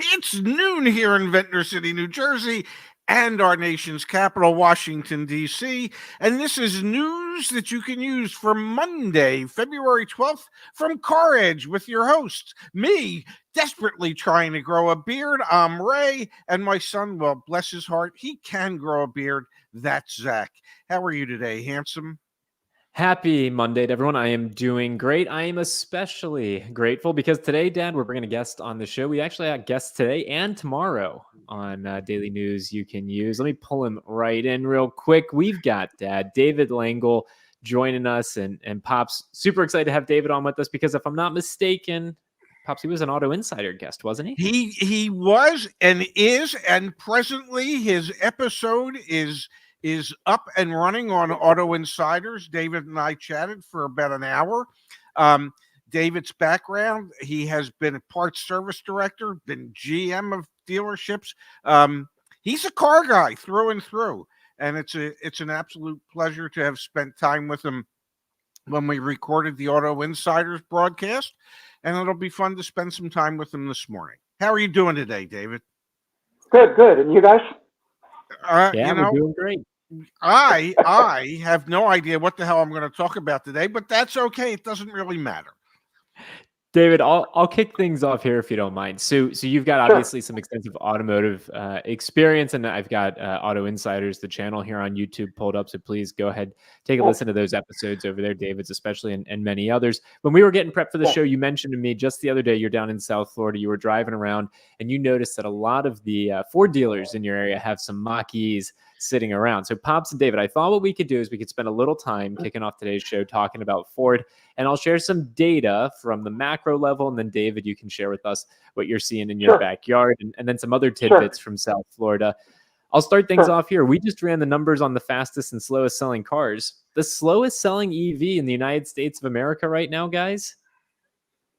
It's noon here in Ventnor City, New Jersey, and our nation's capital, Washington, D.C. And this is news that you can use for Monday, February 12th, from CarEdge with your hosts, me, desperately trying to grow a beard. I'm Ray, and my son, well, bless his heart, he can grow a beard. That's Zach. How are you today, handsome? Happy Monday to everyone. I am doing great. I am especially grateful because today, Dad, we're bringing a guest on the show. We actually have guests today and tomorrow on Daily News you can use. Let me pull him right in real quick. We've got Dad, David Langel, joining us, and Pops, super excited to have David on with us because if I'm not mistaken, Pops, he was an Auto Insider guest, wasn't he? He was and is, and presently his episode is up and running on Auto Insiders. David and I chatted for about an hour. David's background: he has been a parts service director, been GM of dealerships. He's a car guy through and through, and it's an absolute pleasure to have spent time with him when we recorded the Auto Insiders broadcast, and it'll be fun to spend some time with him this morning. How are you doing today, David? Good. And you guys? We're doing great. I have no idea what the hell I'm going to talk about today, but that's okay. It doesn't really matter. David, I'll kick things off here if you don't mind. So you've got obviously some extensive automotive experience, and I've got Auto Insiders, the channel here on YouTube, pulled up. So please go ahead, take a listen to those episodes over there, David's especially, and many others. When we were getting prepped for the show, you mentioned to me just the other day, you're down in South Florida, you were driving around, and you noticed that a lot of the Ford dealers in your area have some Mach-E's sitting around. So Pops and David, I thought what we could do is we could spend a little time kicking off today's show talking about Ford, and I'll share some data from the macro level, and then David, you can share with us what you're seeing in your backyard, and then some other tidbits from South Florida. I'll start things off here. We just ran the numbers on the fastest and slowest selling cars. The slowest selling EV in the United States of America right now, guys,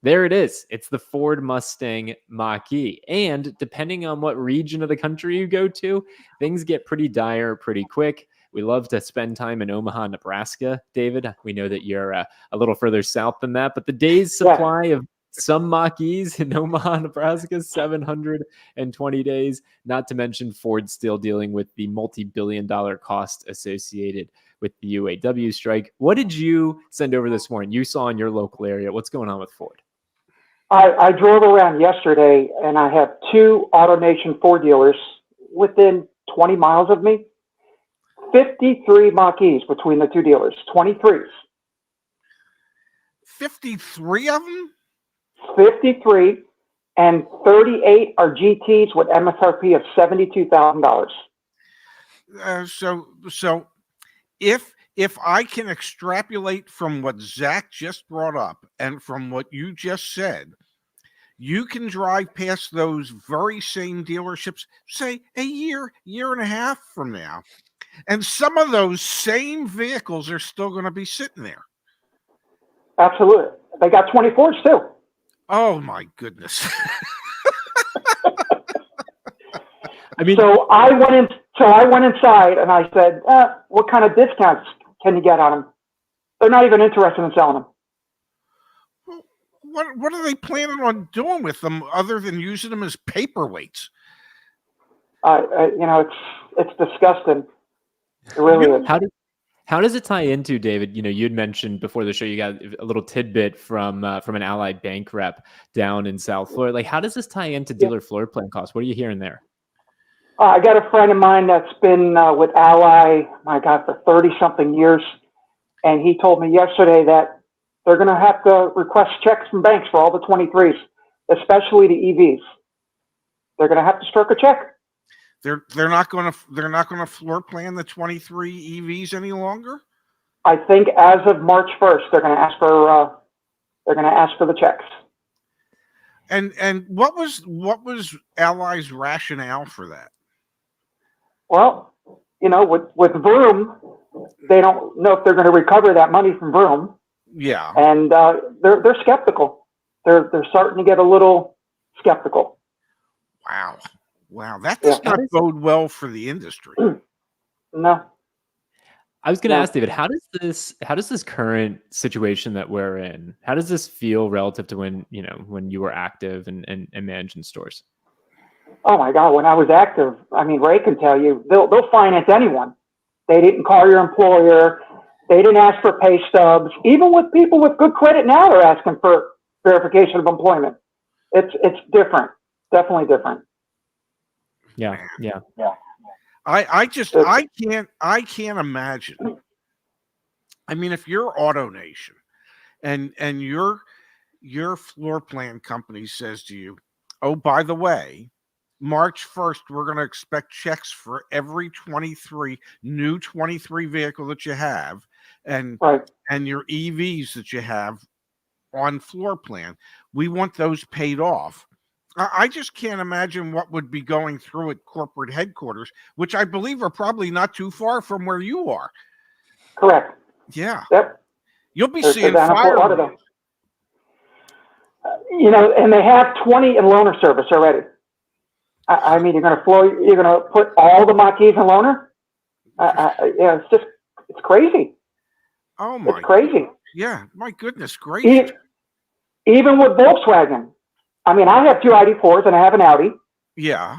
there it is. It's the Ford Mustang Mach-E. And depending on what region of the country you go to, things get pretty dire pretty quick. We love to spend time in Omaha, Nebraska, David. We know that you're a little further south than that, but the day's supply of some Mach-E's in Omaha, Nebraska, 720 days, not to mention Ford still dealing with the multi-billion-dollar cost associated with the UAW strike. What did you send over this morning? You saw in your local area. What's going on with Ford? I drove around yesterday, and I have two AutoNation Ford dealers within 20 miles of me. 53 Mach-E's between the two dealers, 23s. 53 of them? 53, and 38 are GTs with MSRP of $72,000. So if I can extrapolate from what Zach just brought up and from what you just said, you can drive past those very same dealerships, say a year and a half from now, and some of those same vehicles are still going to be sitting there. Absolutely. They got 24s too. Oh my goodness. So I went inside and I said, what kind of discounts can you get on them? They're not even interested in selling them. What are they planning on doing with them other than using them as paperweights? It's disgusting. It really is. How does it tie into, David? You'd mentioned before the show you got a little tidbit from an Allied Bank rep down in South Florida. Like, how does this tie into dealer floor plan costs? What are you hearing there? I got a friend of mine that's been with Ally, for 30-something years, and he told me yesterday that they're going to have to request checks from banks for all the 23s, especially the EVs. They're going to have to stroke a check. They're not going to floor plan the 23 EVs any longer. I think as of March 1st, they're going to ask for the checks. And what was Ally's rationale for that? Well, with Vroom, they don't know if they're going to recover that money from Vroom. Yeah. And they're skeptical. They're starting to get a little skeptical. Wow. That does not bode well for the industry. No. I was going to ask David, how does this current situation that we're in, how does this feel relative to when you were active and managing stores? Oh my God, when I was active, I mean, Ray can tell you, they'll finance anyone. They didn't call your employer. They didn't ask for pay stubs. Even with people with good credit now, they're asking for verification of employment. It's different. Definitely different. Yeah. I can't imagine. I mean, if you're AutoNation and your floor plan company says to you, oh, by the way, March 1st, we're going to expect checks for every new 23 vehicle that you have and your EVs that you have on floor plan. We want those paid off. I just can't imagine what would be going through at corporate headquarters, which I believe are probably not too far from where you are. Correct. Yeah. Yep. You'll be seeing fire. And they have 20 in loaner service already. I mean, you're going to put all the Mach-E's in loaner? Yeah, it's crazy. Oh my! It's crazy. Yeah, my goodness gracious. Even with Volkswagen. I mean, I have two ID4s and I have an Audi. Yeah.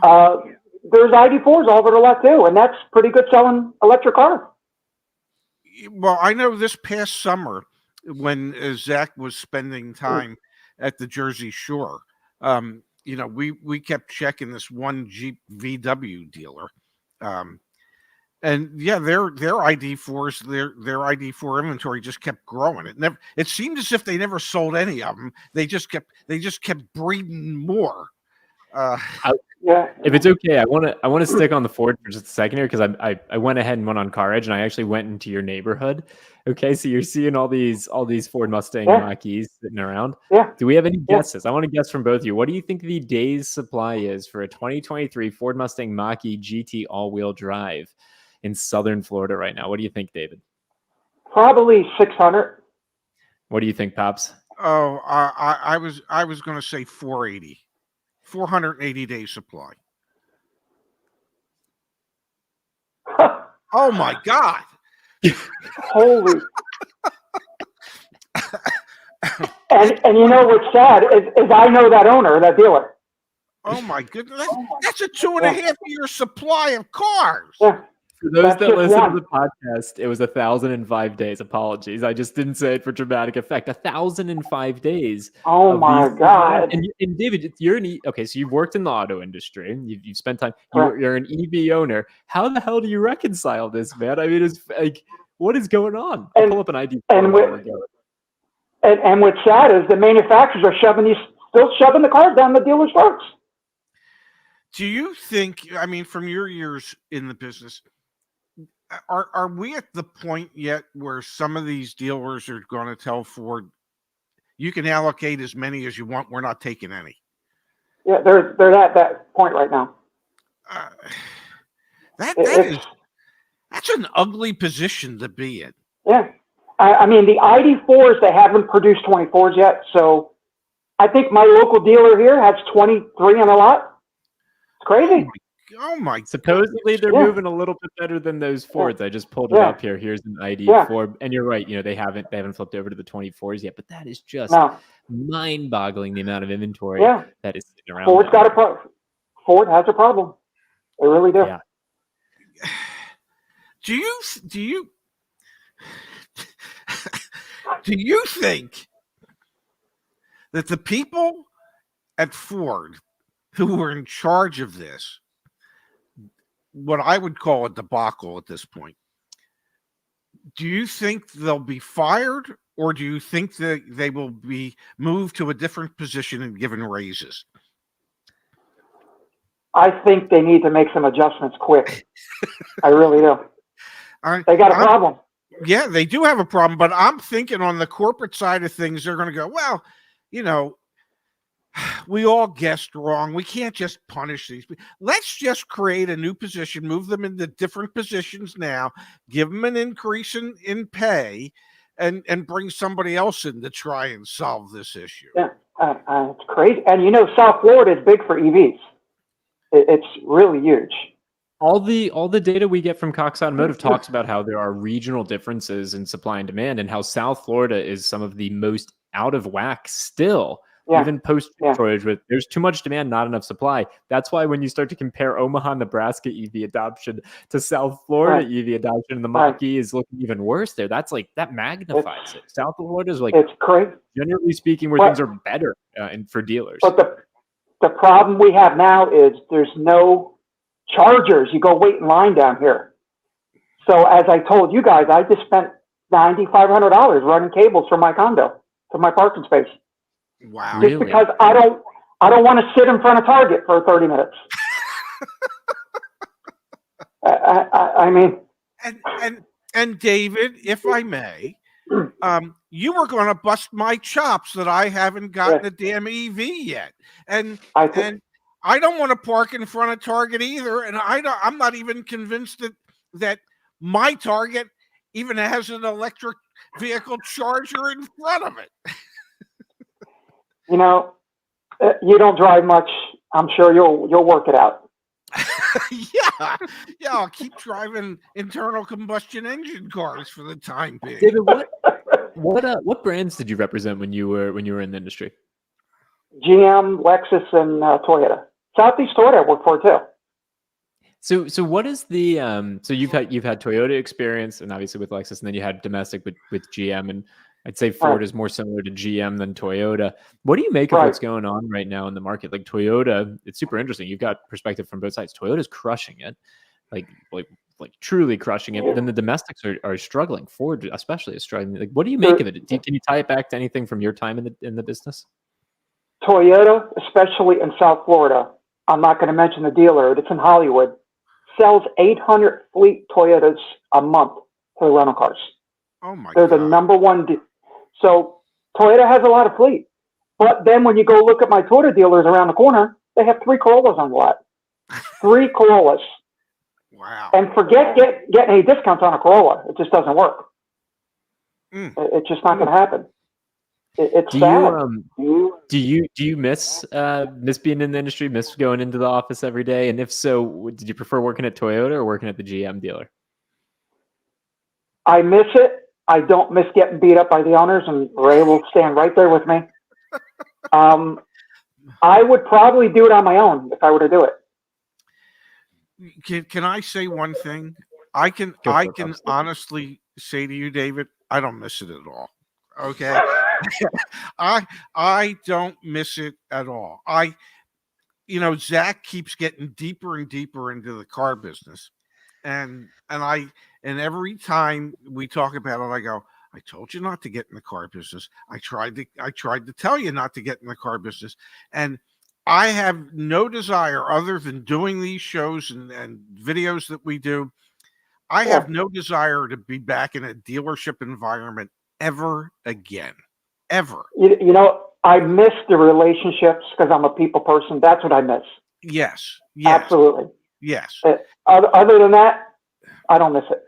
There's ID4s all over the lot too, and that's pretty good selling electric cars. Well, I know this past summer when Zach was spending time at the Jersey Shore, we kept checking this one Jeep VW dealer, and yeah, their ID4s, their ID4 inventory just kept growing. It seemed as if they never sold any of them. They just kept breeding more. If it's okay, I want to stick on the Ford for just a second here because I went ahead and went on CarEdge and I actually went into your neighborhood. Okay, so you're seeing all these Ford Mustang Mach-E's sitting around. Yeah. Do we have any guesses? I want to guess from both of you. What do you think the day's supply is for a 2023 Ford Mustang Mach-E GT all-wheel drive in Southern Florida right now? What do you think, David? Probably 600. What do you think, Pops? Oh, I was going to say 480. 480 day supply. Oh my God. Holy. and you know what's sad is I know that owner, that dealer. Oh my goodness. That's a 2.5 year supply of cars. Yeah. For those that listen to the podcast, it was 1,005 days. Apologies. I just didn't say it for dramatic effect. 1,005 days. Oh my God. And David, okay, so you've worked in the auto industry. You've spent time. You're an EV owner. How the hell do you reconcile this, man? I mean, it's like, what is going on? I'll pull up an ID. And what's sad is the manufacturers are still shoving the cars down the dealer's throats. Do you think, I mean, from your years in the business, are we at the point yet where some of these dealers are going to tell Ford, you can allocate as many as you want, we're not taking any? Yeah, they're at that point right now. That's an ugly position to be in. Yeah. I mean, the ID4s, they haven't produced 24s yet. So I think my local dealer here has 23 on the lot. It's crazy. Oh my! Supposedly they're moving a little bit better than those Fords. I just pulled it up here. Here's an ID4, and you're right. They haven't flipped over to the 24s yet, but that is just mind-boggling the amount of inventory that is sitting around. Ford has a problem. They really do. Yeah. Do you think that the people at Ford who were in charge of this, what I would call a debacle at this point, do you think they'll be fired, or do you think that they will be moved to a different position and given raises? I think they need to make some adjustments quick. I really do. They got a problem. Yeah, they do have a problem, but I'm thinking on the corporate side of things, they're going to go, well, we all guessed wrong. We can't just punish these people. Let's just create a new position, move them into different positions now, give them an increase in pay, and bring somebody else in to try and solve this issue. Yeah, it's crazy. And South Florida is big for EVs. It's really huge. All the data we get from Cox Automotive talks about how there are regional differences in supply and demand, and how South Florida is some of the most out of whack still even post shortage, with there's too much demand, not enough supply. That's why when you start to compare Omaha, Nebraska EV adoption to South Florida EV adoption, and the Mach-E is looking even worse there. That's like, that magnifies it. South Florida is like, it's crazy. Generally speaking, where things are better and for dealers. But the problem we have now is there's no chargers. You go wait in line down here. So as I told you guys, I just spent $9,500 running cables from my condo to my parking space. Wow. Just because I don't want to sit in front of Target for 30 minutes. I mean, and David, if I may, you were going to bust my chops that I haven't gotten a damn EV yet, and I don't want to park in front of Target either, and I'm not even convinced that my Target even has an electric vehicle charger in front of it. You know, you don't drive much. I'm sure you'll work it out. yeah, I'll keep driving internal combustion engine cars for the time being. David, what brands did you represent when you were in the industry? GM, Lexus, and Toyota. Southeast Toyota I worked for too. So what is the so you've had Toyota experience, and obviously with Lexus, and then you had domestic with GM, and I'd say Ford is more similar to GM than Toyota. What do you make of what's going on right now in the market? Like Toyota, it's super interesting. You've got perspective from both sides. Toyota's crushing it, like truly crushing it. Then the domestics are struggling. Ford especially is struggling. Like, what do you make of it? Can you tie it back to anything from your time in the business? Toyota, especially in South Florida, I'm not going to mention the dealer. It's in Hollywood. Sells 800 fleet Toyotas a month for rental cars. Oh my! They're the number one. So Toyota has a lot of fleet, but then when you go look at my Toyota dealers around the corner, they have 3 Corollas on the lot. 3 Corollas. Wow! And forget getting any discounts on a Corolla. It just doesn't work. It's just not going to happen. It's sad. Do you miss being in the industry? Miss going into the office every day? And if so, did you prefer working at Toyota or working at the GM dealer? I miss it. I don't miss getting beat up by the owners, and Ray will stand right there with me. I would probably do it on my own if I were to do it. Can I say one thing? I can honestly say to you, David, I don't miss it at all. Okay. I don't miss it at all. Zach keeps getting deeper and deeper into the car business. And every time we talk about it, I go, I told you not to get in the car business. I tried to tell you not to get in the car business. And I have no desire other than doing these shows and videos that we do. I have no desire to be back in a dealership environment ever again. Ever. You know, I miss the relationships because I'm a people person. That's what I miss. Yes. Absolutely. Yes. Other than that, I don't miss it.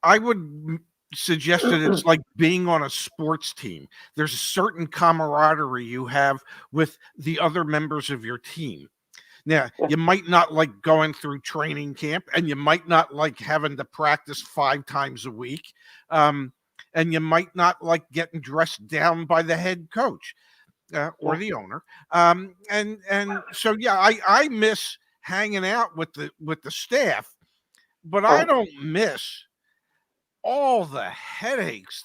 I would suggest that it's like being on a sports team. There's a certain camaraderie you have with the other members of your team. Now, you might not like going through training camp, and you might not like having to practice 5 times a week. And you might not like getting dressed down by the head coach or the owner. And so, I miss hanging out with the staff, but I don't miss all the headaches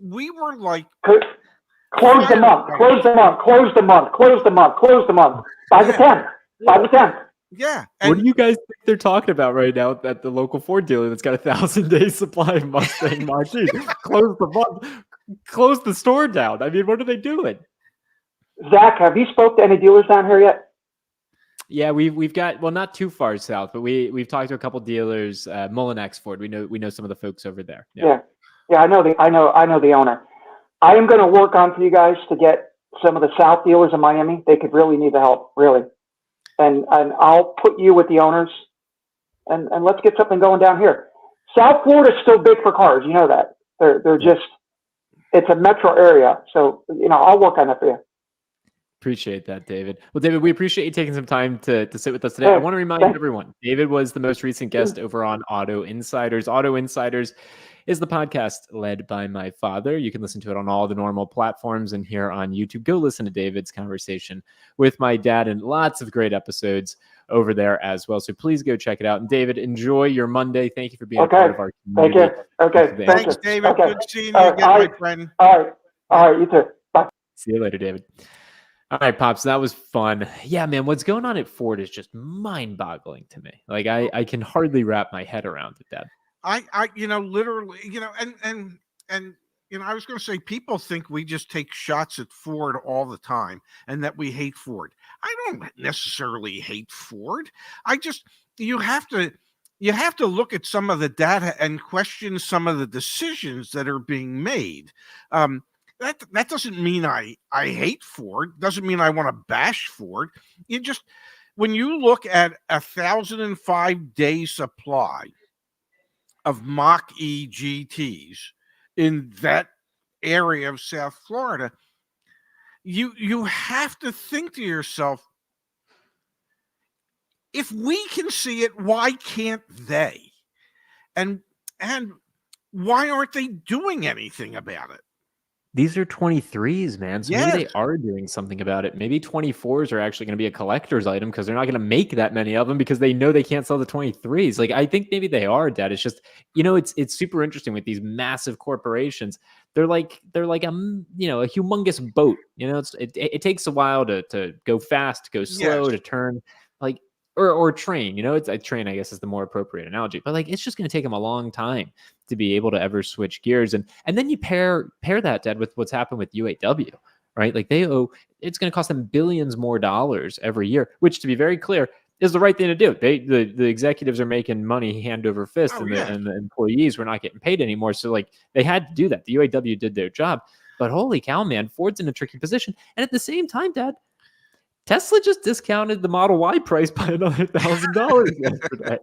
we were like, close the month. By the 10th. Yeah. What do you guys think they're talking about right now at the local Ford dealer that's got 1,000-day supply of Mustang Mach-E? Close the month. Close the store down. I mean, what are they doing? Zach, have you spoke to any dealers down here yet? Yeah, we've got, well, not too far south, but we've talked to a couple dealers. Mullinex Ford. We know some of the folks over there. Yeah. I know the owner. I am going to work on for you guys to get some of the South dealers in Miami. They could really need the help, really. And I'll put you with the owners, and let's get something going down here. South Florida is still big for cars. You know that. They're just, it's a metro area. So, I'll work on that for you. Appreciate that, David. Well, David, we appreciate you taking some time to sit with us today. I want to remind everyone, David was the most recent guest over on Auto Insiders. Auto Insiders is the podcast led by my father. You can listen to it on all the normal platforms and here on YouTube. Go listen to David's conversation with my dad and lots of great episodes over there as well. So please go check it out. And David, enjoy your Monday. Thank you for being a part of our community. Thank you. Okay. Thanks, David. Okay. Good seeing you again, my friend. All right. You too. Bye. See you later, David. All right, Pops, that was fun. Yeah, man, what's going on at Ford is just mind-boggling to me. Like, I can hardly wrap my head around it, Dad. I literally, and I was going to say, people think we just take shots at Ford all the time and that we hate Ford. I don't necessarily hate Ford. You have to look at some of the data and question some of the decisions that are being made. That doesn't mean I hate Ford. Doesn't mean I want to bash Ford. When you look at 1,005-day supply of Mach-E GTs in that area of South Florida, you have to think to yourself, if we can see it, why can't they? And why aren't they doing anything about it? These are 23s, man. So Yes. maybe they are doing something about it. Maybe 24s are actually going to be a collector's item because they're not going to make that many of them because they know they can't sell the 23s. Like, I think maybe they are, Dad. It's just, it's super interesting with these massive corporations. They're like a humongous boat. It takes a while to go fast, to go slow, to turn, like, or train. It's a train, I guess, is the more appropriate analogy. But like, it's just going to take them a long time to be able to ever switch gears. And then you pair that, Dad, with what's happened with UAW, right? Like, it's going to cost them billions more dollars every year, which, to be very clear, is the right thing to do. The executives are making money hand over fist, and the employees were not getting paid anymore. So like, they had to do that. The UAW did their job. But holy cow, man, Ford's in a tricky position. And at the same time, Dad, Tesla just discounted the Model Y price by another $1,000 yesterday.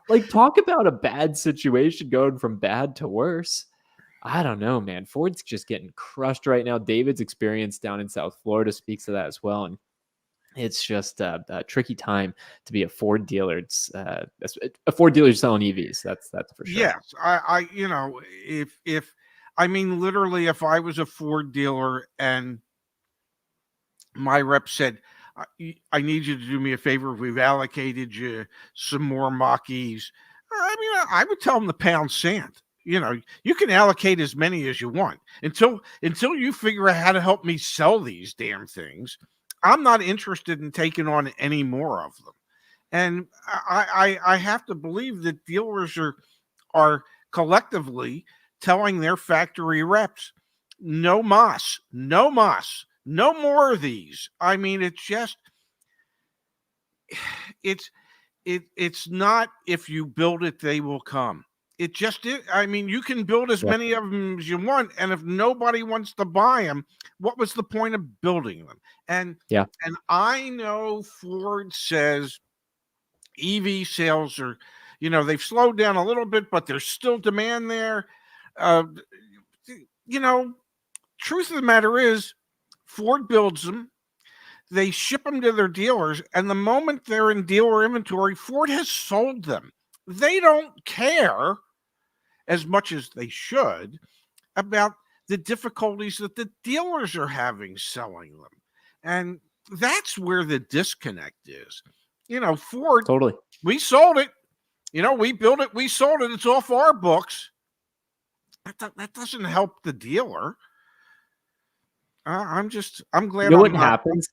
Like, talk about a bad situation going from bad to worse. I don't know, man. Ford's just getting crushed right now. David's experience down in South Florida speaks to that as well. And it's just a tricky time to be a Ford dealer. It's a Ford dealer selling EVs. That's for sure. Yes, literally, if I was a Ford dealer and my rep said, I need you to do me a favor. We've allocated you some more Mach-E's. I would tell them to pound sand. You can allocate as many as you want until you figure out how to help me sell these damn things. I'm not interested in taking on any more of them. And I have to believe that dealers are collectively telling their factory reps, no mas, no mas. No more of these. It's not if you build it, they will come. It just is. You can build as many of them as you want, and if nobody wants to buy them, what was the point of building them? And I know Ford says EV sales are, they've slowed down a little bit, but there's still demand there. Truth of the matter is, Ford builds them, they ship them to their dealers, and the moment they're in dealer inventory, Ford has sold them. They don't care as much as they should about the difficulties that the dealers are having selling them. And that's where the disconnect is. Ford, totally. We sold it. We built it, we sold it. It's off our books. That doesn't help the dealer. I'm glad. What happens?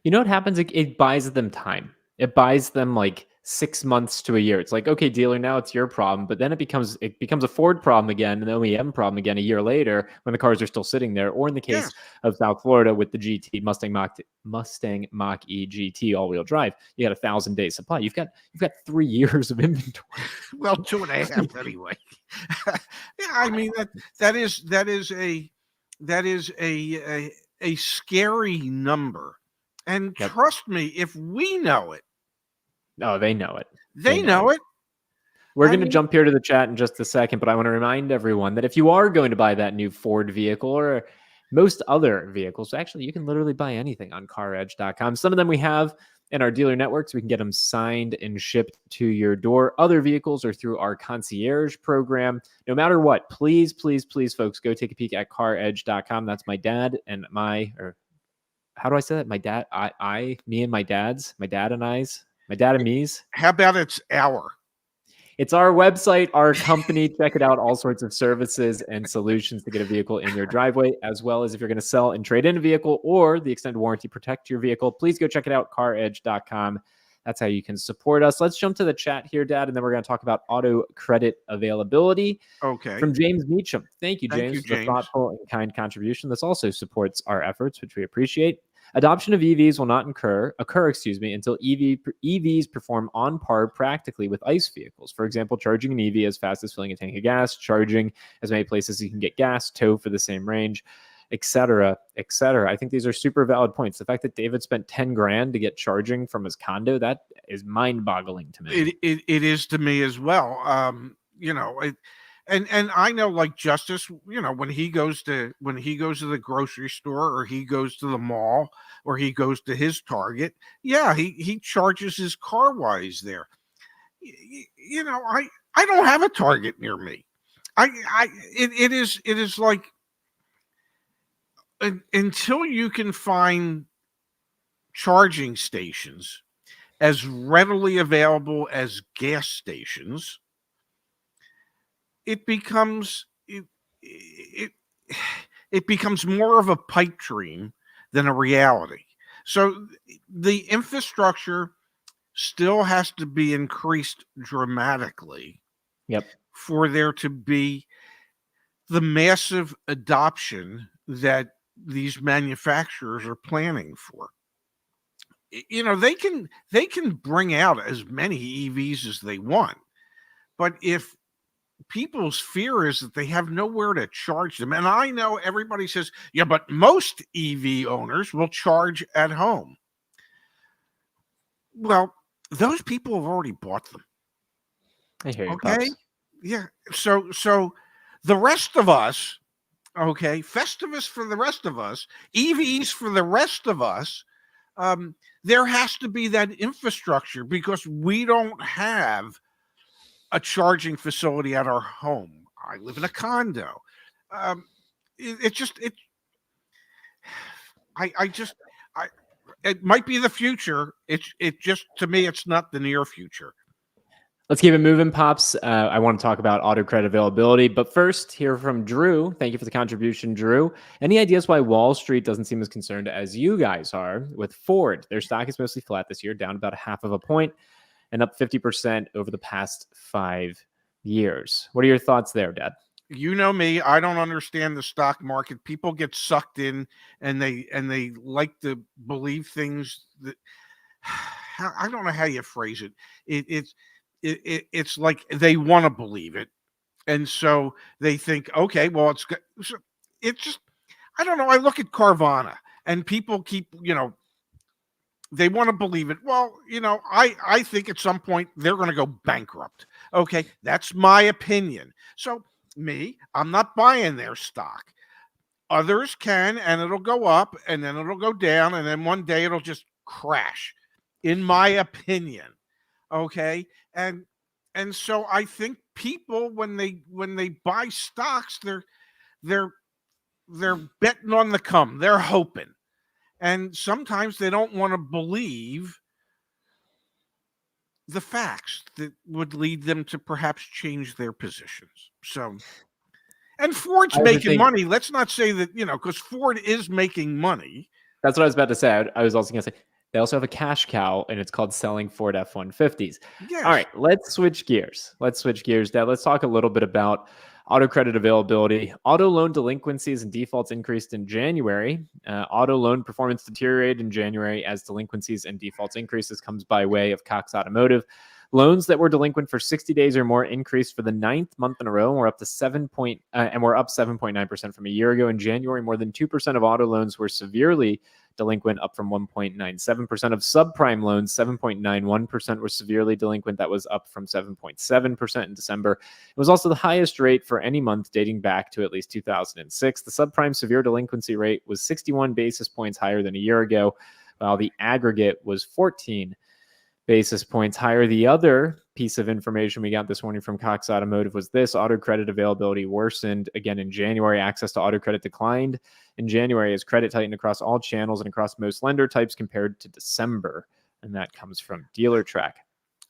What happens? It buys them time. It buys them like 6 months to a year. It's like, okay, dealer, now it's your problem. But then it becomes a Ford problem again, an OEM problem again a year later when the cars are still sitting there. Or in the case of South Florida with the GT Mustang Mach-E GT all-wheel drive, you got 1,000-day supply. You've got 3 years of inventory. Well, 2.5 anyway. That is a scary number. And trust me, if we know it. No, they know it. They know it. We're going to jump here to the chat in just a second, but I want to remind everyone that if you are going to buy that new Ford vehicle or most other vehicles, actually, you can literally buy anything on CarEdge.com. Some of them we have in our dealer networks. We can get them signed and shipped to your door. Other vehicles are through our concierge program. No matter what, please, please, please, folks, go take a peek at CarEdge.com. That's my dad and or how do I say that? My dad, me and my dad's, my dad and I's, my dad and me's. How about it's our? It's our website, our company. Check it out. All sorts of services and solutions to get a vehicle in your driveway, as well as if you're going to sell and trade in a vehicle or the extended warranty protect your vehicle. Please go check it out, caredge.com. That's how you can support us. Let's jump to the chat here, Dad, and then we're going to talk about auto credit availability. Okay. From James Meacham. Thank you, James, James. for the thoughtful and kind contribution. This also supports our efforts, which we appreciate. Adoption of EVs will not occur, until EVs perform on par practically with ICE vehicles. For example, charging an EV as fast as filling a tank of gas, charging as many places as you can get gas, tow for the same range, etc., etc. I think these are super valid points. The fact that David spent $10,000 to get charging from his condo, that is mind-boggling to me. It is to me as well. And I know, like Justice, when he goes to the grocery store, or he goes to the mall, or he goes to his Target, he charges his CarWise there. I don't have a Target near me. It is like, until you can find charging stations as readily available as gas stations, it becomes more of a pipe dream than a reality. So the infrastructure still has to be increased dramatically. Yep. For there to be the massive adoption that these manufacturers are planning for. They can bring out as many EVs as they want, but if people's fear is that they have nowhere to charge them. And I know everybody says, yeah, but most EV owners will charge at home. Well, those people have already bought them. I hear you. Okay. Pops. Yeah. So the rest of us, okay, Festivus for the rest of us, EVs for the rest of us, there has to be that infrastructure, because we don't have a charging facility at our home. I live in a condo. It might be the future. It just, to me, it's not the near future. Let's keep it moving, Pops. I want to talk about auto credit availability, but first, hear from Drew. Thank you for the contribution, Drew. Any ideas why Wall Street doesn't seem as concerned as you guys are with Ford? Their stock is mostly flat this year, down about 0.5 point. And up 50% over the past 5 years. What are your thoughts there, Dad? You know me, I don't understand the stock market. People get sucked in, and they like to believe things that I don't know how you phrase it. It's like they want to believe it, and so they think, okay, well, it's just, I don't know. I look at Carvana, and people keep, they want to believe it. Well, I think at some point they're going to go bankrupt. Okay, that's my opinion. So I'm not buying their stock. Others can, and it'll go up, and then it'll go down, and then one day it'll just crash, in my opinion. Okay, and so I think people, when they buy stocks, they're betting on the come. They're hoping. And sometimes they don't want to believe the facts that would lead them to perhaps change their positions. So, and Ford's making money. Let's not say that, because Ford is making money. That's what I was about to say. I was also going to say, they also have a cash cow, and it's called selling Ford F-150s. Yes. All right, let's switch gears. Dad. Let's talk a little bit about auto credit availability. Auto loan delinquencies and defaults increased in January. Auto loan performance deteriorated in January as delinquencies and defaults increases comes by way of Cox Automotive. Loans that were delinquent for 60 days or more increased for the 9th month in a row, and we're up 7.9% from a year ago. In January, more than 2% of auto loans were severely delinquent, up from 1.97% of subprime loans. 7.91% were severely delinquent. That was up from 7.7% in December. It was also the highest rate for any month dating back to at least 2006. The subprime severe delinquency rate was 61 basis points higher than a year ago, while the aggregate was 14 basis points higher. The other piece of information we got this morning from Cox Automotive was this: auto credit availability worsened again in January. Access to auto credit declined in January as credit tightened across all channels and across most lender types compared to December. And that comes from DealerTrack.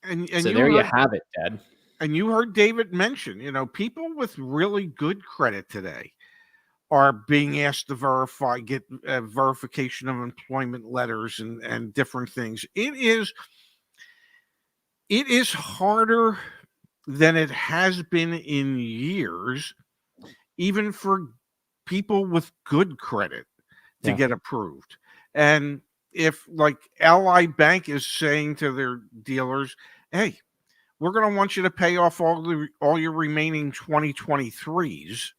And so there you have it, Dad. And you heard David mention, people with really good credit today are being asked to get verification of employment letters and different things. It is harder than it has been in years, even for people with good credit to get approved. And if, like, Ally Bank is saying to their dealers, hey, we're going to want you to pay off all your remaining 2023s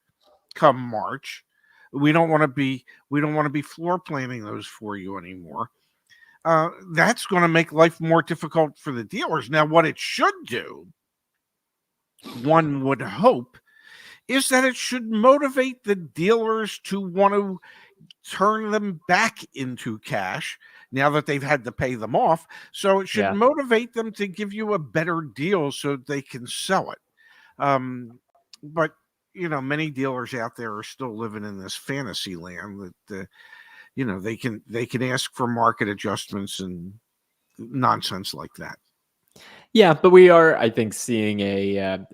come March. We don't want to be floor planning those for you anymore. That's going to make life more difficult for the dealers. Now, what it should do, one would hope, is that it should motivate the dealers to want to turn them back into cash now that they've had to pay them off. So it should motivate them to give you a better deal so they can sell it. But many dealers out there are still living in this fantasy land that they can ask for market adjustments and nonsense like that. Yeah, but we are, I think, seeing a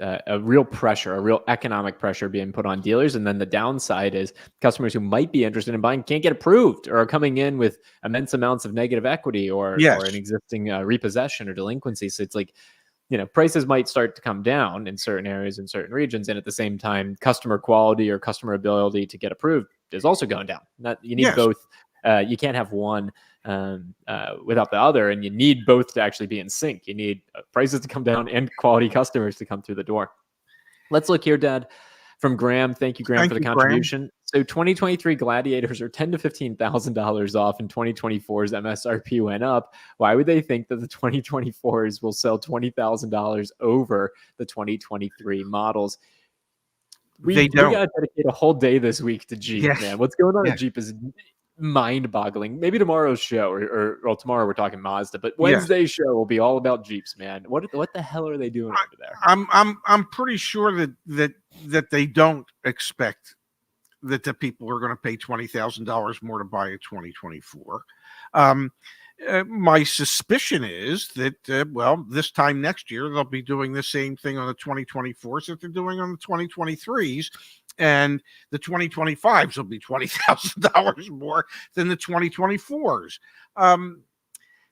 real pressure, a real economic pressure being put on dealers. And then the downside is customers who might be interested in buying can't get approved or are coming in with immense amounts of negative equity or an existing repossession or delinquency. So it's like, prices might start to come down in certain areas, in certain regions. And at the same time, customer quality or customer ability to get approved is also going down. You need both. You can't have one without the other, and you need both to actually be in sync. You need prices to come down and quality customers to come through the door. Let's look here, Dad, from Graham. Thank you, Graham, for the contribution. Graham. So 2023 Gladiators are $10,000 to $15,000 off, and 2024's MSRP went up. Why would they think that the 2024s will sell $20,000 over the 2023 models? We got to dedicate a whole day this week to Jeep, man. What's going on at Jeep is mind-boggling. Maybe tomorrow's show, or tomorrow we're talking Mazda, but Wednesday's show will be all about Jeeps, man. What the hell are they doing over there? I'm pretty sure that they don't expect that the people are going to pay $20,000 more to buy a 2024. My suspicion is that this time next year they'll be doing the same thing on the 2024s that they're doing on the 2023s. And the 2025s will be $20,000 more than the 2024s.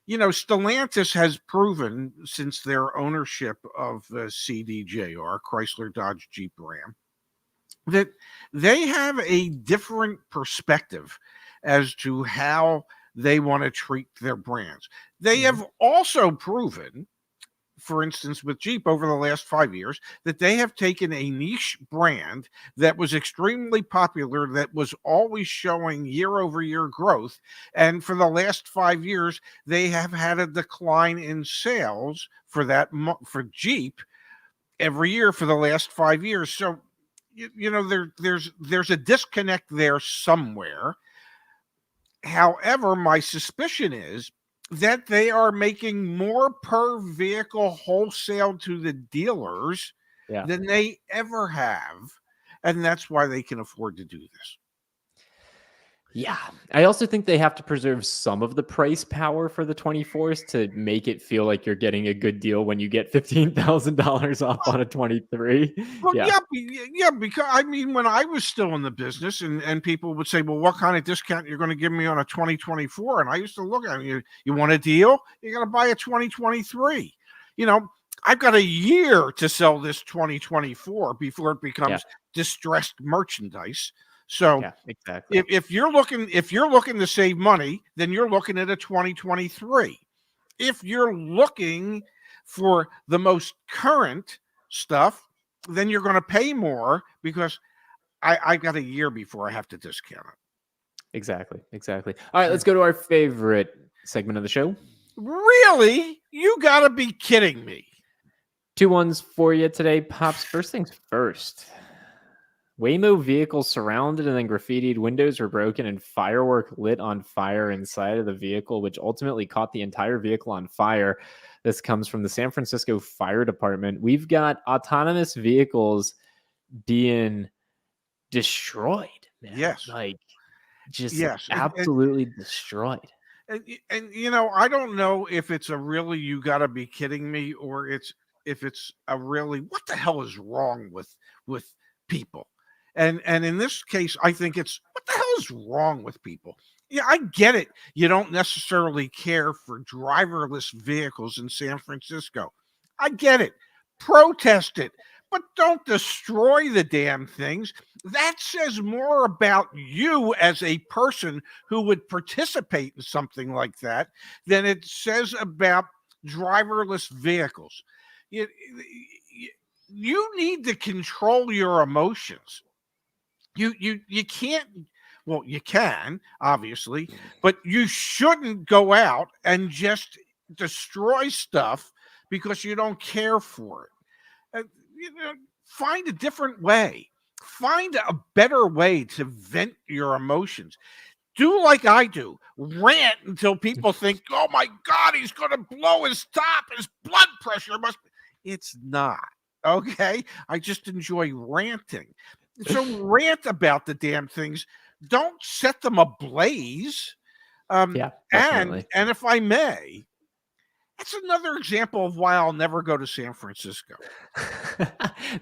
Stellantis has proven since their ownership of CDJR, Chrysler Dodge Jeep Ram, that they have a different perspective as to how they want to treat their brands. They have also proven, for instance, with Jeep over the last 5 years, that they have taken a niche brand that was extremely popular, that was always showing year-over-year growth. And for the last 5 years, they have had a decline in sales for Jeep every year for the last 5 years. So, there's a disconnect there somewhere. However, my suspicion is that they are making more per vehicle wholesale to the dealers than they ever have. And that's why they can afford to do this. Yeah. I also think they have to preserve some of the price power for the 24s to make it feel like you're getting a good deal when you get $15,000 off on a 23. Well, because when I was still in the business and people would say, well, what kind of discount you're going to give me on a 2024? And I used to look at it, you want a deal? You got to buy a 2023. I've got a year to sell this 2024 before it becomes distressed merchandise. So exactly. If you're looking to save money, then you're looking at a 2023. If you're looking for the most current stuff, then you're going to pay more because I got a year before I have to discount it. Exactly. All right, let's go to our favorite segment of the show. Really? You got to be kidding me. 2 ones for you today, Pops. First things first. Waymo vehicle surrounded and then graffitied. Windows were broken and firework lit on fire inside of the vehicle, which ultimately caught the entire vehicle on fire. This comes from the San Francisco Fire Department. We've got autonomous vehicles being destroyed, man. Yes. Like, just Yes. absolutely destroyed. And you know, I don't know if it's a really you got to be kidding me, or if it's a really what the hell is wrong with people. And in this case, I think it's what the hell is wrong with people. Yeah, I get it. You don't necessarily care for driverless vehicles in San Francisco. I get it. Protest it, but don't destroy the damn things. That says more about you as a person who would participate in something like that than it says about driverless vehicles. You, you need to control your emotions. You can't. Well, you can obviously, but you shouldn't go out and just destroy stuff because you don't care for it. You know, find a different way. Find a better way to vent your emotions. Do like I do. Rant until people think, "Oh my God, he's going to blow his top. His blood pressure must." It's not. Okay, I just enjoy ranting. So rant about the damn things. Don't set them ablaze. Yeah, definitely. And if I may, that's another example of why I'll never go to San Francisco.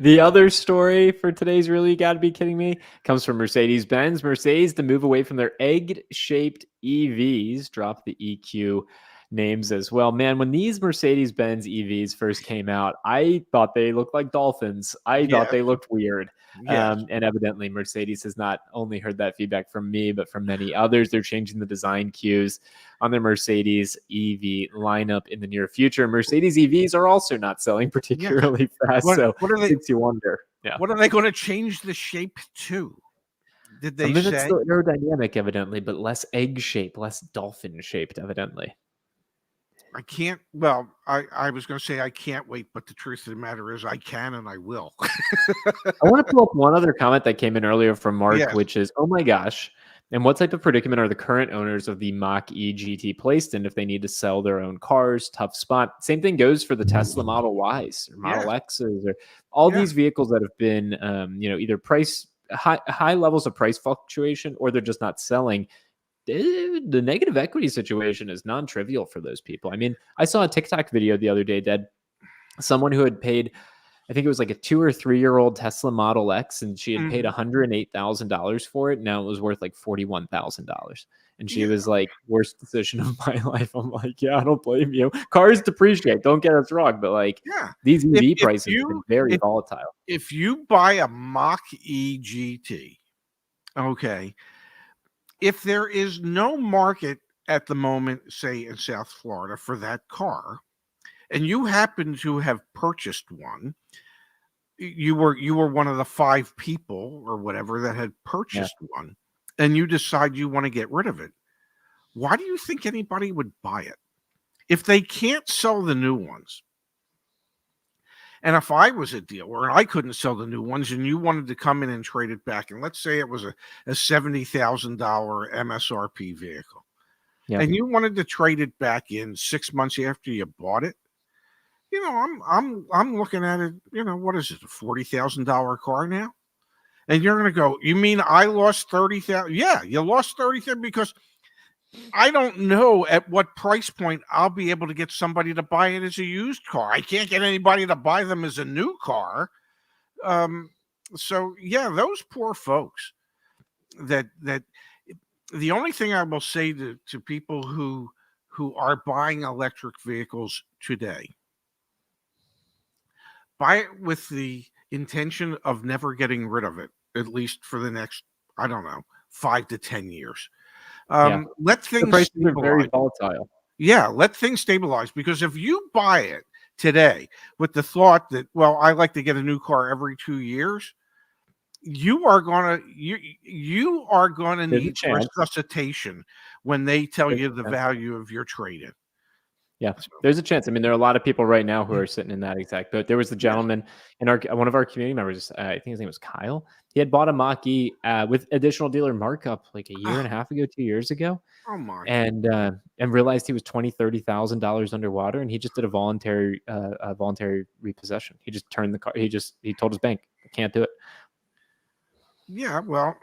The other story for today's Really Gotta Be Kidding Me comes from Mercedes-Benz. Mercedes to move away from their egg-shaped EVs, drop the EQ names as well. Man, when these Mercedes-Benz EVs first came out, I thought they looked like dolphins. I thought they looked weird. Yes. And evidently Mercedes has not only heard that feedback from me, but from many others. They're changing the design cues on their Mercedes EV lineup in the near future. Mercedes EVs are also not selling particularly fast. What So are they? makes you wonder. Yeah. What are they going to change the shape to? Did they Something say? that's still aerodynamic, evidently, but less egg shaped, less dolphin shaped, evidently. I can't. Well, I was going to say I can't wait, but the truth of the matter is I can and I will. I want to pull up one other comment that came in earlier from Mark, Yes. which is, oh my gosh. And what type of predicament are the current owners of the Mach-E GT placed in if they need to sell their own cars? Tough spot. Same thing goes for the Tesla Model Ys or Model X's or all these vehicles that have been, either high levels of price fluctuation or they're just not selling. The negative equity situation is non-trivial for those people. I mean, I saw a TikTok video the other day that someone who had paid, I think it was like a 2 or 3 year old Tesla Model X, and she had paid $108,000 for it. Now it was worth like $41,000. And she was like, worst decision of my life. I'm like, yeah, I don't blame you. Cars depreciate. Don't get us wrong. But like these EV prices have been very volatile. If you buy a Mach-E GT, okay, if there is no market at the moment, say in South Florida, for that car, and you happen to have purchased one, you were one of the 5 people or whatever that had purchased one, and you decide you want to get rid of it. Why do you think anybody would buy it if they can't sell the new ones? And if I was a dealer and I couldn't sell the new ones and you wanted to come in and trade it back, and let's say it was a $70,000 MSRP vehicle, and you wanted to trade it back in 6 months after you bought it, you know, I'm looking at it, you know, what is it, a $40,000 car now? And you're going to go, you mean I lost 30,000? Yeah, you lost 30,000 because I don't know at what price point I'll be able to get somebody to buy it as a used car. I can't get anybody to buy them as a new car. So yeah, those poor folks that the only thing I will say to people who are buying electric vehicles today, buy it with the intention of never getting rid of it, at least for the next, I don't know, 5 to 10 years. Let things prices are very volatile. Yeah, let things stabilize, because if you buy it today with the thought that, well, I like to get a new car every 2 years, you are gonna need resuscitation when they tell you the value of your trade-in. Yeah, there's a chance. I mean, there are a lot of people right now who are sitting in that exact boat. There was the gentleman in one of our community members. I think his name was Kyle. He had bought a Mach-E with additional dealer markup like a year and a half ago, 2 years ago, Oh my! and realized he was $20,000-$30,000 underwater, and he just did a voluntary repossession. He just turned the car. He told his bank, "I can't do it." Yeah, well,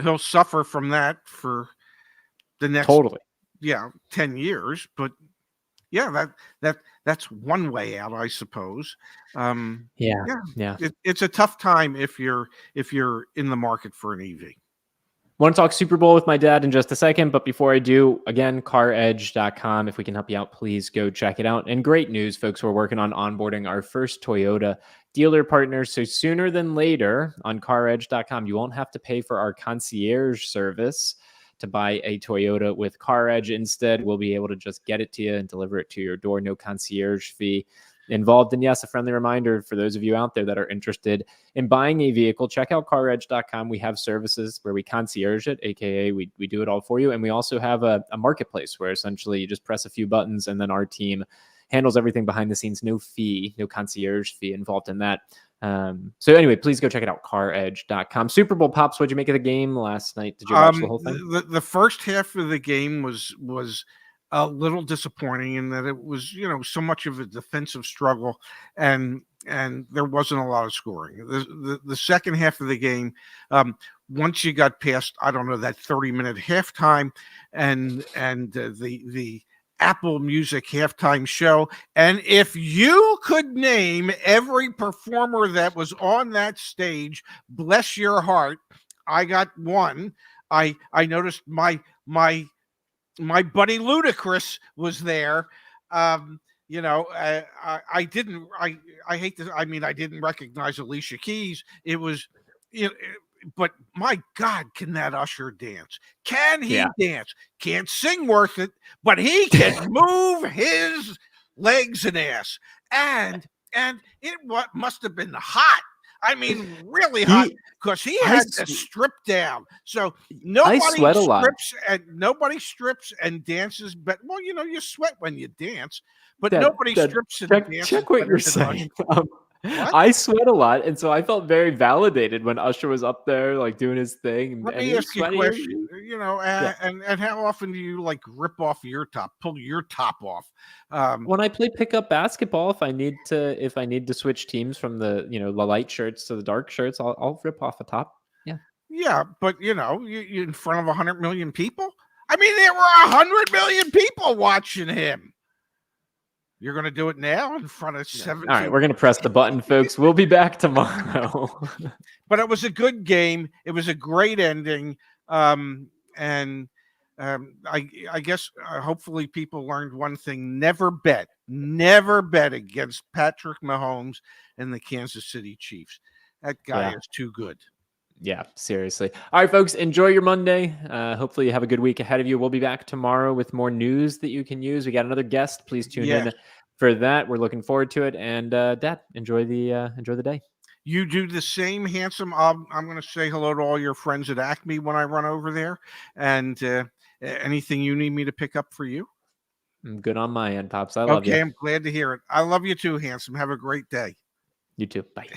he'll suffer from that for the next Totally. 10 years. But yeah, that's one way out, I suppose. Yeah. It's a tough time if you're in the market for an EV. Want to talk Super Bowl with my dad in just a second, but before I do, again, CarEdge.com. If we can help you out, please go check it out. And great news, folks, we're working on onboarding our first Toyota dealer partners. So sooner than later on CarEdge.com, you won't have to pay for our concierge service to buy a Toyota with CarEdge. Instead, we'll be able to just get it to you and deliver it to your door. No concierge fee involved. And yes, a friendly reminder for those of you out there that are interested in buying a vehicle, check out CarEdge.com. We have services where we concierge it, aka we do it all for you. And we also have a marketplace where essentially you just press a few buttons and then our team handles everything behind the scenes. No fee, no concierge fee involved in that. So anyway, please go check it out, CarEdge.com. Super Bowl, Pops, what'd you make of the game last night? Did you watch the whole thing? The first half of the game was a little disappointing in that it was, so much of a defensive struggle and there wasn't a lot of scoring. The second half of the game, once you got past, I don't know, that 30-minute halftime and the Apple Music halftime show, and if you could name every performer that was on that stage, bless your heart, I got one. I noticed my buddy Ludacris was there. I didn't. I hate this. I mean, I didn't recognize Alicia Keys. It was, but my God, can that Usher dance? Can he dance? Can't sing worth it, but he can move his legs and ass. And it must have been hot. I mean, really hot, because he had to strip down. So nobody strips and dances. But you sweat when you dance, but nobody strips and dances. Check what you're saying. I sweat a lot, and so I felt very validated when Usher was up there, like doing his thing. Let me ask you a question. And how often do you rip off your top, pull your top off? When I play pickup basketball, if I need to switch teams from the the light shirts to the dark shirts, I'll rip off a top. Yeah. Yeah, but you in front of 100 million people. I mean, there were 100 million people watching him. You're going to do it now in front of 17. All right, we're going to press the button, folks. We'll be back tomorrow. But it was a good game. It was a great ending. I guess hopefully people learned one thing: never bet against Patrick Mahomes and the Kansas City Chiefs. That guy is too good. Yeah, seriously. All right, folks, enjoy your Monday. Hopefully you have a good week ahead of you. We'll be back tomorrow with more news that you can use. We got another guest. Please tune in for that. We're looking forward to it. And Dad, enjoy the day. You do the same, handsome. I'm going to say hello to all your friends at Acme when I run over there. And anything you need me to pick up for you? I'm good on my end, Pops. I love you. Okay, I'm glad to hear it. I love you too, handsome. Have a great day. You too. Bye.